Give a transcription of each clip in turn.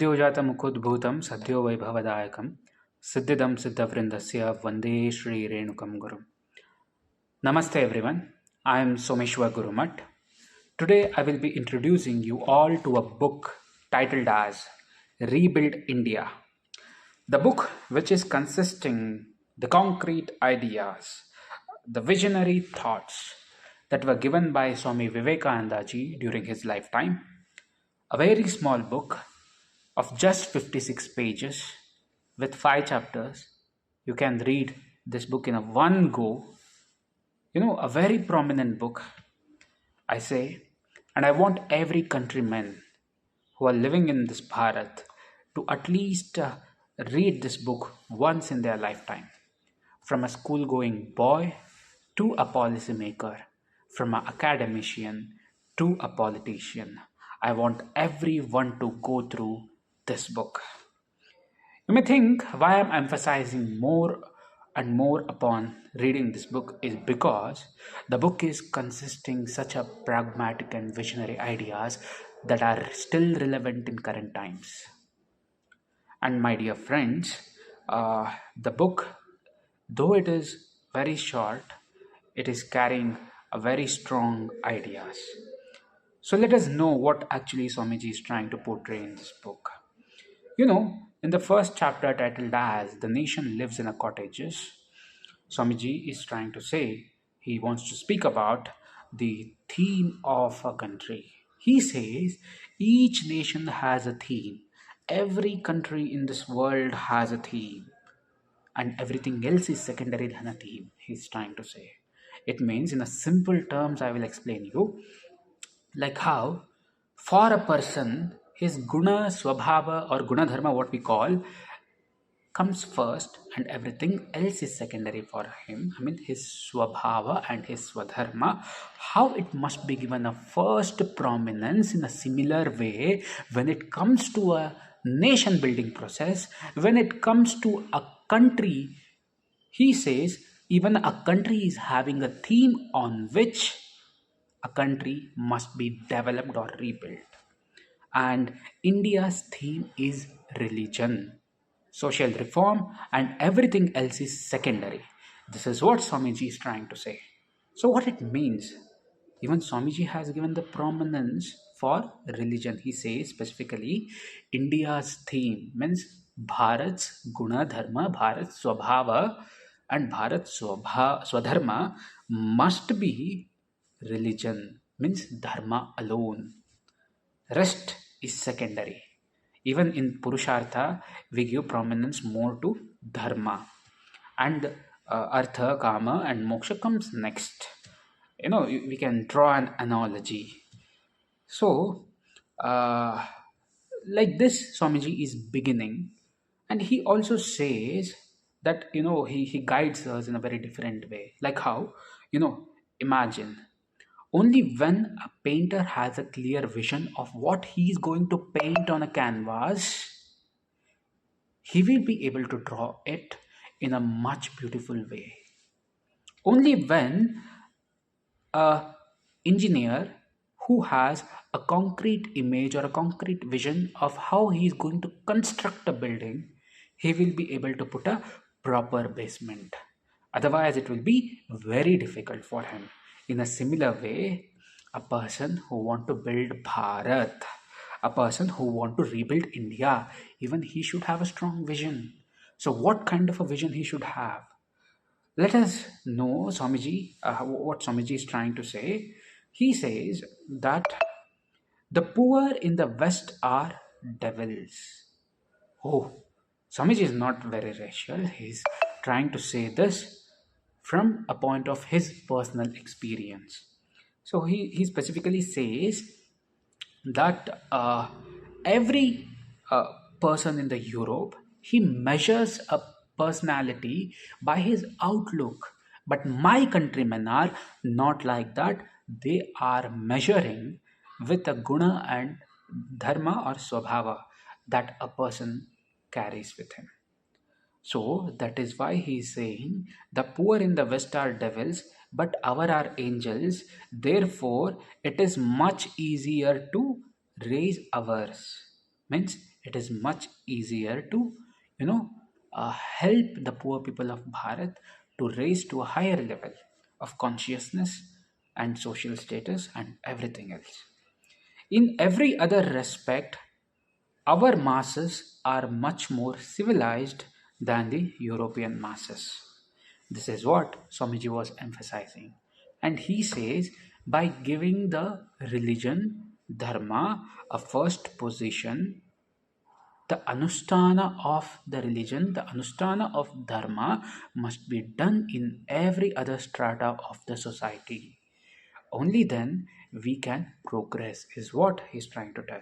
सद्योजातमुखोद्भूतं सद्यो वैभवदायकं सिद्धिदं सिद्धवृन्दस्य वन्दे श्रीरेणुकं गुरुम्. Namaste everyone. I am Someshwar Gurumath. Today I will be introducing you all to a book titled as Rebuild India. The book, which is consisting the concrete ideas, the visionary thoughts that were given by Swami Vivekananda ji during his lifetime. A very small book of just 56 pages with 5 chapters. You can read this book in a one go. A very prominent book, I say, and I want every countryman who are living in this Bharat to at least read this book once in their lifetime. From a school-going boy to a policymaker, from an academician to a politician, I want everyone to go through this book. You may think why I'm emphasizing more and more upon reading this book is because the book is consisting such a pragmatic and visionary ideas that are still relevant in current times. And my dear friends, the book, though it is very short, it is carrying a very strong ideas. So let us know what actually Swamiji is trying to portray in this book. In the first chapter titled as The Nation Lives in a Cottages, Swamiji is trying to say he wants to speak about the theme of a country. He says each nation has a theme. Every country in this world has a theme. And everything else is secondary than a theme, he's trying to say. It means, in a simple terms, I will explain you, like how for a person, his guna, swabhava or guna dharma, what we call, comes first and everything else is secondary for him. I mean, his swabhava and his swadharma, how it must be given a first prominence in a similar way when it comes to a nation building process, when it comes to a country. He says even a country is having a theme on which a country must be developed or rebuilt. And India's theme is religion, social reform, and everything else is secondary. This is what Swamiji is trying to say. So what it means, even Swamiji has given the prominence for religion. He says specifically India's theme means Bharat's guna dharma, Bharat's swabhava and Bharat's swadharma must be religion, means dharma alone. Rest is secondary. Even in Purushartha, we give prominence more to dharma. And artha, kama and moksha comes next. We can draw an analogy. So, like this, Swamiji is beginning. And he also says that, he guides us in a very different way. Like how, imagine, only when a painter has a clear vision of what he is going to paint on a canvas, he will be able to draw it in a much beautiful way. Only when a engineer who has a concrete image or a concrete vision of how he is going to construct a building, he will be able to put a proper basement. Otherwise, it will be very difficult for him. In a similar way, a person who want to build Bharat, a person who want to rebuild India, even he should have a strong vision. So what kind of a vision he should have? Let us know Swamiji, what Swamiji is trying to say. He says that the poor in the West are devils. Oh, Swamiji is not very racial. He's trying to say this from a point of his personal experience. So he specifically says that every person in the Europe, he measures a personality by his outlook. But my countrymen are not like that. They are measuring with a guna and dharma or swabhava that a person carries with him. So that is why he is saying the poor in the West are devils, but our are angels. Therefore, it is much easier to raise ours. Means it is much easier to, you know, help the poor people of Bharat to raise to a higher level of consciousness and social status and everything else. In every other respect, our masses are much more civilized than the European masses. This is what Swamiji was emphasizing. And he says by giving the religion, dharma, a first position, the anushtana of the religion, the anushtana of dharma must be done in every other strata of the society. Only then we can progress, is what he's trying to tell.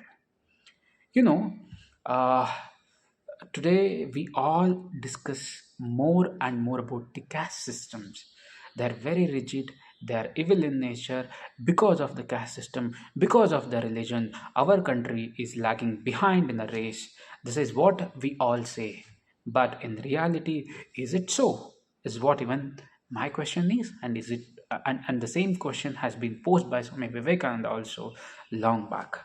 You know, uh, today we all discuss more and more about the caste systems. They're very rigid, they're evil in nature because of the caste system, because of the religion. Our country is lagging behind in the race. This is what we all say. But in reality, is it so? Is what even my question is, and is it and the same question has been posed by Swami Vivekananda also long back.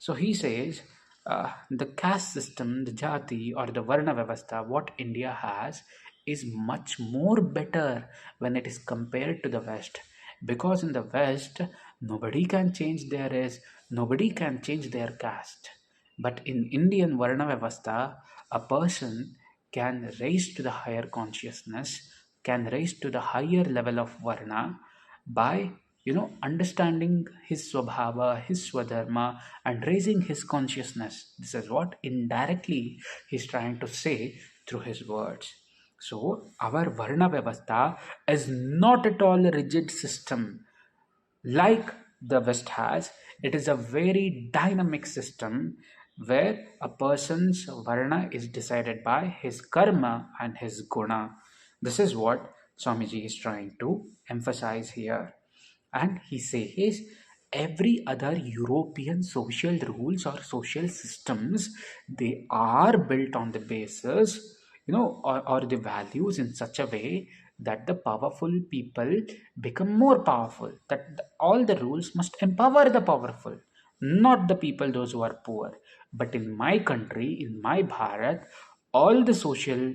So he says the caste system, the jati or the varna vyavastha, what India has is much more better when it is compared to the West. Because in the West, nobody can change their race, nobody can change their caste. But in Indian varna vyavastha, a person can raise to the higher consciousness, can raise to the higher level of varna by understanding his swabhava, his swadharma, and raising his consciousness. This is what indirectly he's trying to say through his words. So our varna vyavastha is not at all a rigid system like the West has. It is a very dynamic system where a person's varna is decided by his karma and his guna. This is what Swamiji is trying to emphasize here. And he says every other European social rules or social systems, they are built on the basis, or the values in such a way that the powerful people become more powerful. That all the rules must empower the powerful, not the people those who are poor. But in my country, in my Bharat, all the social,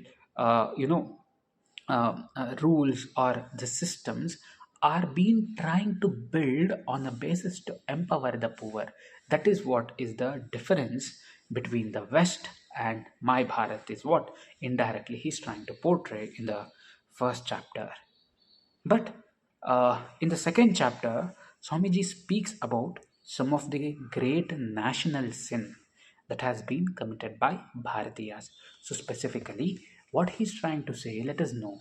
rules or the systems are being trying to build on a basis to empower the poor. That is what is the difference between the West and my Bharat, is what indirectly he's trying to portray in the first chapter. But in the second chapter, Swamiji speaks about some of the great national sin that has been committed by Bharatiyas. So, specifically, what he's trying to say, let us know.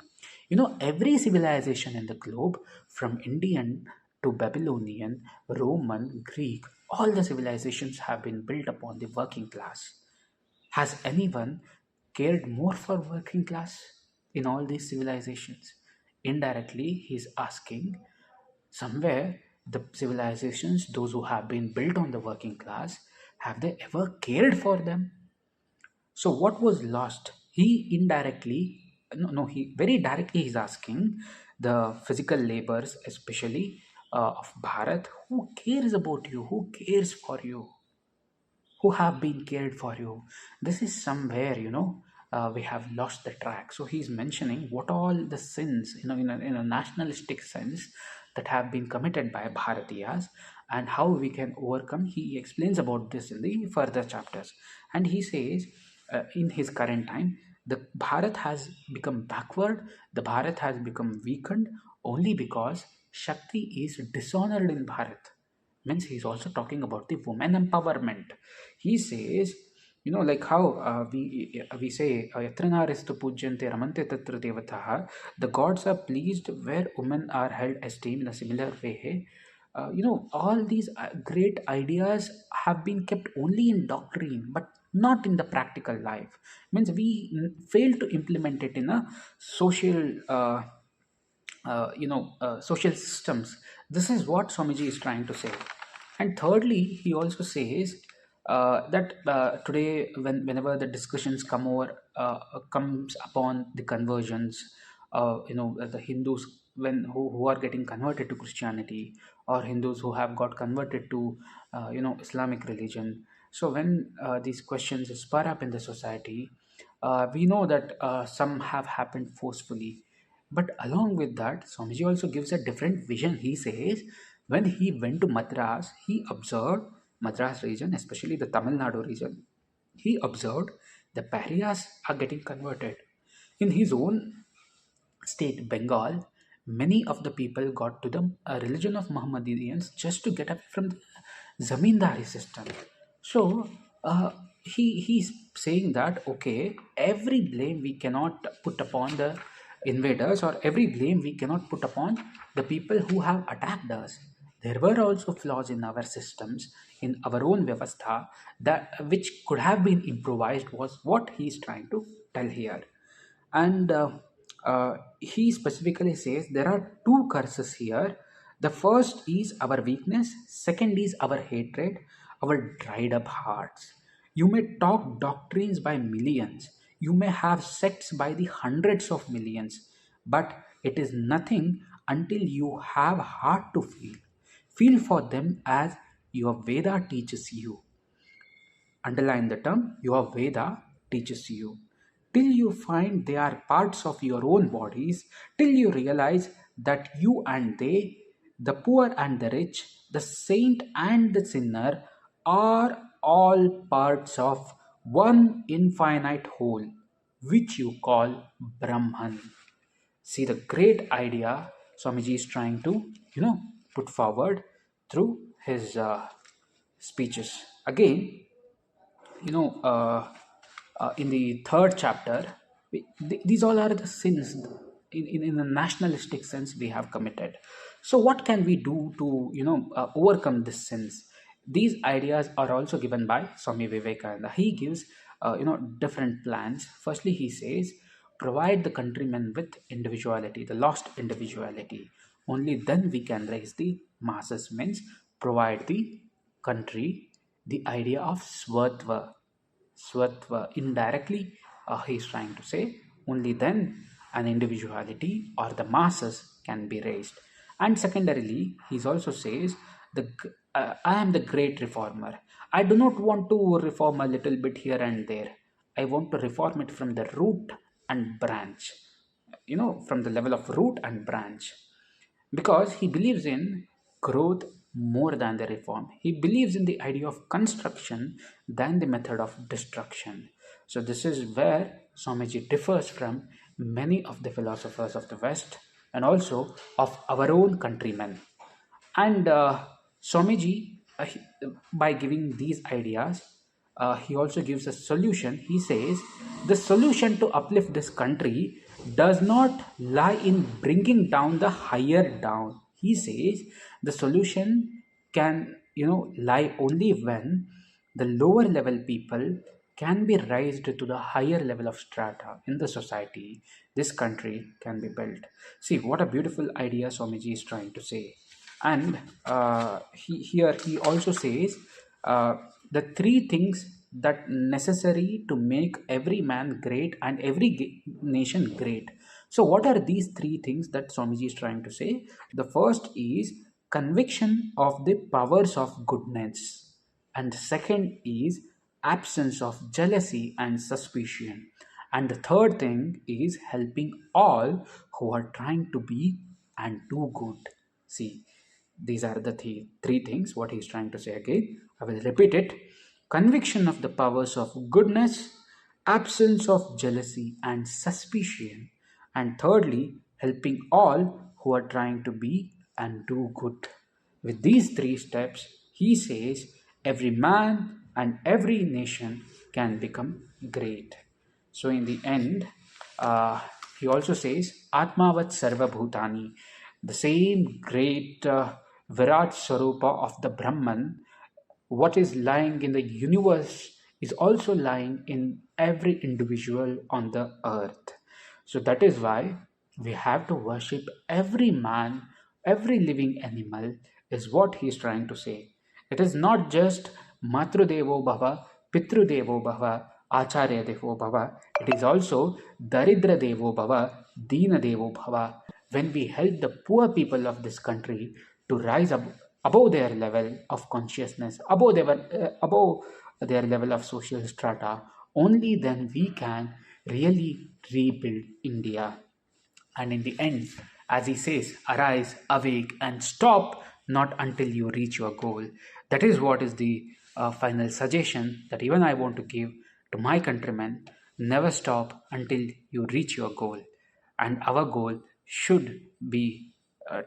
Every civilization in the globe, from Indian to Babylonian, Roman, Greek, all the civilizations have been built upon the working class. Has anyone cared more for working class in all these civilizations? Indirectly, he's asking somewhere the civilizations, those who have been built on the working class, have they ever cared for them? So what was lost? He indirectly, no, he very directly he's asking the physical laborers, especially of Bharat, who cares about you, who cares for you, who have been cared for you. This is somewhere, we have lost the track. So he's mentioning what all the sins, in a nationalistic sense, that have been committed by Bharatiyas and how we can overcome. He explains about this in the further chapters. And he says, in his current time, the Bharat has become backward, the Bharat has become weakened only because Shakti is dishonored in Bharat. Means he's also talking about the women empowerment. He says, like how we say yatra naristu pujyante ramante tatra devataha, the gods are pleased where women are held esteemed. In a similar way, all these great ideas have been kept only in doctrine but not in the practical life. Means we fail to implement it in a social social systems. This is what Swamiji is trying to say. And thirdly, he also says that today, whenever the discussions comes upon the conversions, the Hindus who are getting converted to Christianity, or Hindus who have got converted to Islamic religion. So when these questions spur up in the society, we know that some have happened forcefully. But along with that, Swamiji also gives a different vision. He says when he went to Madras, he observed Madras region, especially the Tamil Nadu region. He observed the pariahs are getting converted. In his own state, Bengal, many of the people got to the religion of Mohammedans just to get away from the zamindari system. So he's saying that okay, every blame we cannot put upon the invaders, or every blame we cannot put upon the people who have attacked us. There were also flaws in our systems, in our own vyavastha, that which could have been improvised, was what he's trying to tell here. And he specifically says there are two curses here. The first is our weakness, second is our hatred, our dried up hearts. You may talk doctrines by millions, you may have sects by the hundreds of millions, but it is nothing until you have heart to feel for them as your Veda teaches you. Underline the term, your Veda teaches you. Till you find they are parts of your own bodies, till you realize that you and they, the poor and the rich, the saint and the sinner, are all parts of one infinite whole, which you call Brahman. See the great idea Swamiji is trying to, put forward through his speeches. Again, you know in the third chapter, these all are the sins in a nationalistic sense we have committed. So what can we do to overcome these sins? These ideas are also given by Swami Vivekananda. He gives different plans. Firstly, he says provide the countrymen with individuality, the lost individuality. Only then we can raise the masses. Means provide the country the idea of swatva. Swatva, indirectly, he is trying to say only then an individuality or the masses can be raised. And secondarily, he also says I am the great reformer. I do not want to reform a little bit here and there. I want to reform it from the root and branch, from the level of root and branch, because he believes in growth more than the reform. He believes in the idea of construction than the method of destruction. So this is where Swamiji differs from many of the philosophers of the West and also of our own countrymen. And Swamiji, by giving these ideas, he also gives a solution. He says the solution to uplift this country does not lie in bringing down the higher down. He says the solution can lie only when the lower level people can be raised to the higher level of strata in the society. This country can be built. See what a beautiful idea Swamiji is trying to say. And he also says the three things that necessary to make every man great and every nation great. So what are these three things that Swamiji is trying to say? The first is conviction of the powers of goodness, and the second is absence of jealousy and suspicion, and the third thing is helping all who are trying to be and do good. See, these are the three things what he's trying to say. Again, I will repeat it: conviction of the powers of goodness, absence of jealousy and suspicion, and thirdly, helping all who are trying to be and do good. With these three steps, he says every man and every nation can become great. So, in the end, he also says Atmavat Sarva Bhutani, the same great Virat Swarupa of the Brahman, what is lying in the universe is also lying in every individual on the earth. So that is why we have to worship every man, every living animal, is what he is trying to say. It is not just Matrudevo Bhava, Pitrudevo Bhava, Acharya Devo Bhava. It is also Daridra Devo Bhava, Dina Devo Bhava. When we help the poor people of this country to rise up above their level of consciousness, above their level of social strata, only then we can really rebuild India. And in the end, as he says, arise, awake, and stop not until you reach your goal. That is what is the final suggestion that even I want to give to my countrymen. Never stop until you reach your goal. And our goal should be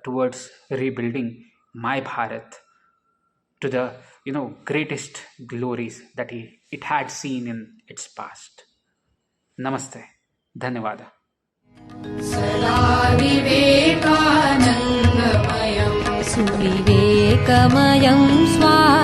towards rebuilding my Bharat to the greatest glories that it had seen in its past. Namaste. Dhanyavada. सदा विवेकानन्दमयं सुविवेकमयं स्वामी